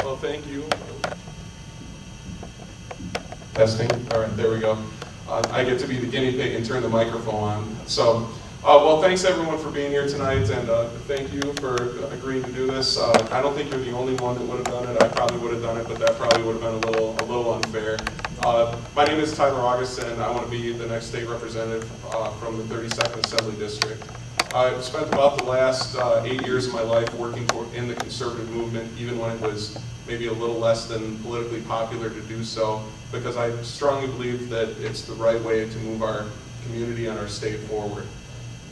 Well, thank you. Testing. All right, there we go. I get to be the guinea pig and turn the microphone on. So, well, thanks everyone for being here tonight, and thank you for agreeing to do this. I don't think you're the only one that would have done it. I probably would have done it, but that probably would have been a little unfair. My name is Tyler August, and I want to be the next state representative from the 32nd Assembly District. I've spent about the last 8 years of my life working in the conservative movement, even when it was maybe a little less than politically popular to do so, because I strongly believe that it's the right way to move our community and our state forward.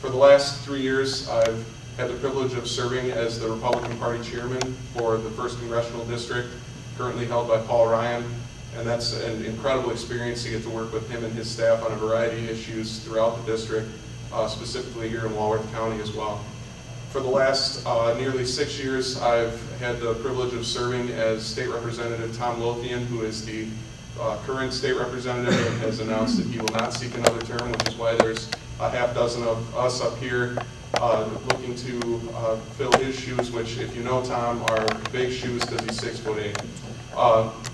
For the last 3 years, I've had the privilege of serving as the Republican Party chairman for the 1st Congressional District, currently held by Paul Ryan, and that's an incredible experience to get to work with him and his staff on a variety of issues throughout the district, specifically here in Walworth County as well. For the last nearly 6 years, I've had the privilege of serving as State Representative Tom Lothian, who is the current state representative and has announced that he will not seek another term, which is why there's a half dozen of us up here looking to fill his shoes, which, if you know Tom, are big shoes because he's 6'8".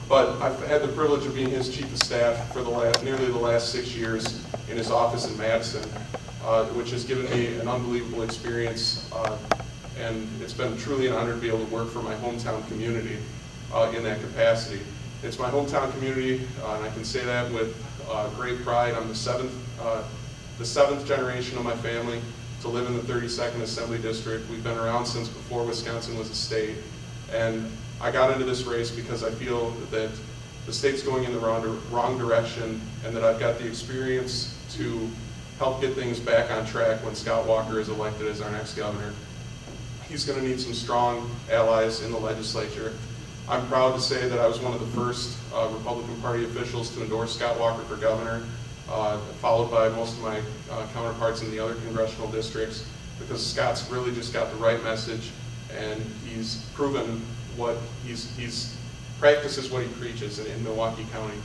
But I've had the privilege of being his chief of staff for nearly the last 6 years in his office in Madison, which has given me an unbelievable experience, and it's been truly an honor to be able to work for my hometown community in that capacity. It's my hometown community, and I can say that with great pride. I'm the seventh generation of my family to live in the 32nd Assembly District. We've been around since before Wisconsin was a state, and I got into this race because I feel that the state's going in the wrong direction, and that I've got the experience to help get things back on track when Scott Walker is elected as our next governor. He's going to need some strong allies in the legislature. I'm proud to say that I was one of the first Republican Party officials to endorse Scott Walker for governor, followed by most of my counterparts in the other congressional districts, because Scott's really just got the right message, and he's proven what he's practices what he preaches in Milwaukee County.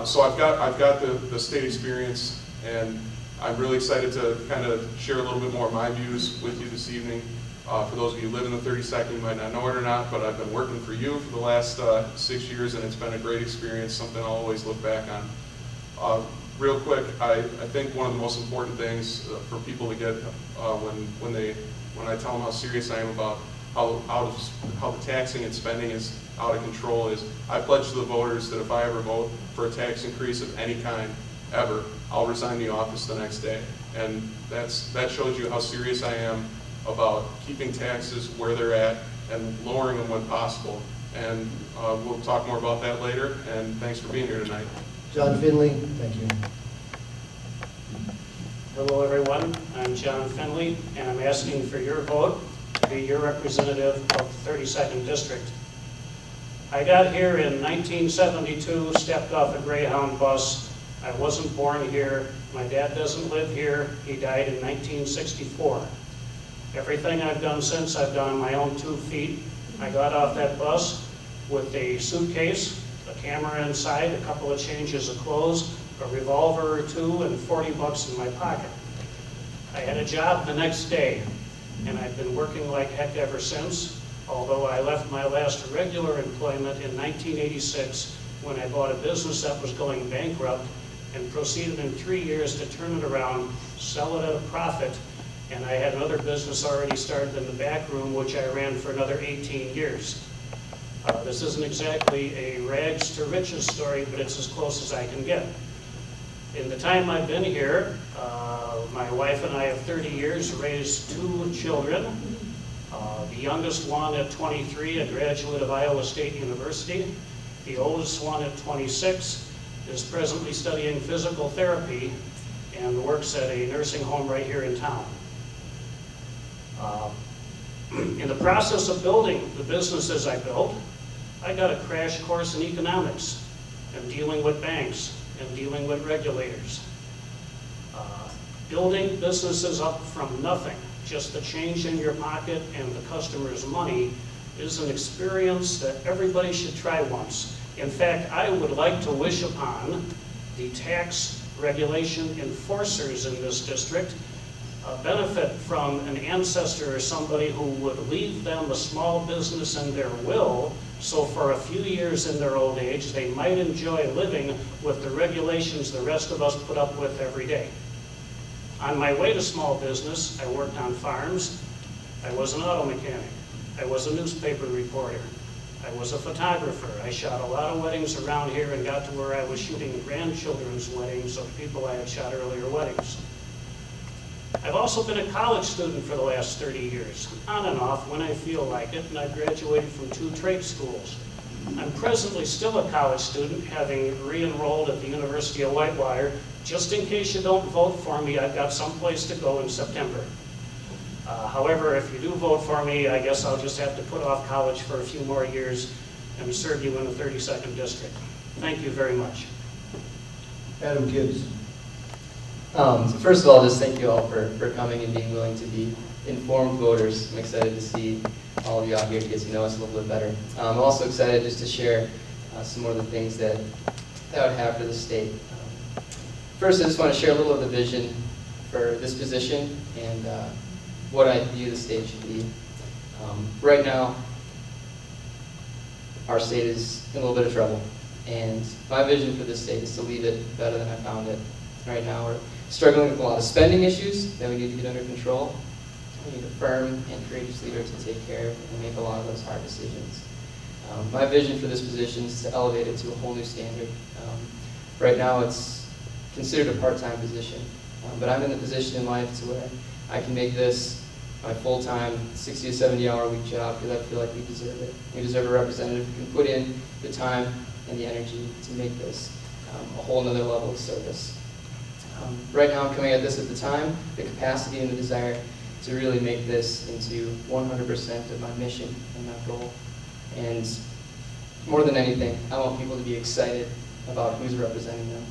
So I've got the state experience, and I'm really excited to kind of share a little bit more of my views with you this evening. For those of you who live in the 32nd, you might not know it or not, but I've been working for you for the last 6 years, and it's been a great experience, something I'll always look back on. Real quick, I think one of the most important things for people to get when I tell them how serious I am about how the taxing and spending is out of control is, I pledge to the voters that if I ever vote for a tax increase of any kind, ever, I'll resign the office the next day. And that shows you how serious I am about keeping taxes where they're at and lowering them when possible. And we'll talk more about that later, and thanks for being here tonight. John Finley, thank you. Hello everyone, I'm John Finley, and I'm asking for your vote to be your representative of the 32nd District. I got here in 1972, stepped off a Greyhound bus. I wasn't born here. My dad doesn't live here. He died in 1964. Everything I've done since, I've done on my own 2 feet. I got off that bus with a suitcase, a camera inside, a couple of changes of clothes, a revolver or 2, and 40 bucks in my pocket. I had a job the next day, and I've been working like heck ever since, although I left my last regular employment in 1986 when I bought a business that was going bankrupt and proceeded in 3 years to turn it around, sell it at a profit, and I had another business already started in the back room, which I ran for another 18 years. This isn't exactly a rags to riches story, but it's as close as I can get. In the time I've been here, my wife and I have 30 years, raised 2 children. The youngest one at 23, a graduate of Iowa State University. The oldest one at 26 is presently studying physical therapy and works at a nursing home right here in town. In the process of building the businesses I built, I got a crash course in economics and dealing with banks and dealing with regulators. Building businesses up from nothing, just the change in your pocket and the customer's money, is an experience that everybody should try once. In fact, I would like to wish upon the tax regulation enforcers in this district benefit from an ancestor or somebody who would leave them a small business in their will, so for a few years in their old age, they might enjoy living with the regulations the rest of us put up with every day. On my way to small business, I worked on farms. I was an auto mechanic. I was a newspaper reporter. I was a photographer. I shot a lot of weddings around here and got to where I was shooting grandchildren's weddings of people I had shot earlier weddings. I've also been a college student for the last 30 years, on and off when I feel like it, and I've graduated from 2 trade schools. I'm presently still a college student, having re-enrolled at the University of Whitewater. Just in case you don't vote for me, I've got someplace to go in September. However, if you do vote for me, I guess I'll just have to put off college for a few more years and serve you in the 32nd District. Thank you very much. Adam Gibbs. So first of all, just thank you all for coming and being willing to be informed voters. I'm excited to see all of you out here to get to know us a little bit better. I'm also excited just to share some more of the things that I would have for the state. First, I just want to share a little of the vision for this position and what I view the state should be. Right now, our state is in a little bit of trouble, and my vision for this state is to leave it better than I found it. Right now, we're struggling with a lot of spending issues that we need to get under control. We need a firm and courageous leader to take care of and make a lot of those hard decisions. My vision for this position is to elevate it to a whole new standard. Right now, it's considered a part-time position, but I'm in the position in life to where I can make this my full-time 60 to 70 hour a week job because I feel like we deserve it. We deserve a representative who can put in the time and the energy to make this a whole nother level of service. Right now I'm coming at this at the time, the capacity and the desire to really make this into 100% of my mission and my goal. And more than anything, I want people to be excited about who's representing them.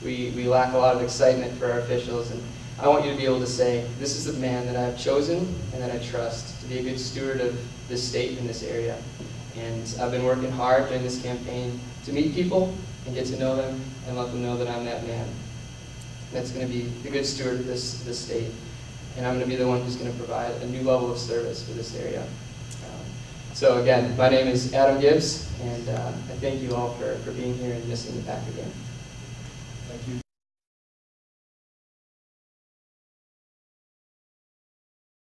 We lack a lot of excitement for our officials, and I want you to be able to say, this is the man that I've chosen and that I trust to be a good steward of this state and this area. And I've been working hard during this campaign to meet people and get to know them and let them know that I'm that man that's going to be the good steward of this state. And I'm going to be the one who's going to provide a new level of service for this area. So again, my name is Adam Gibbs, and I thank you all for being here and missing the pack again. Thank you.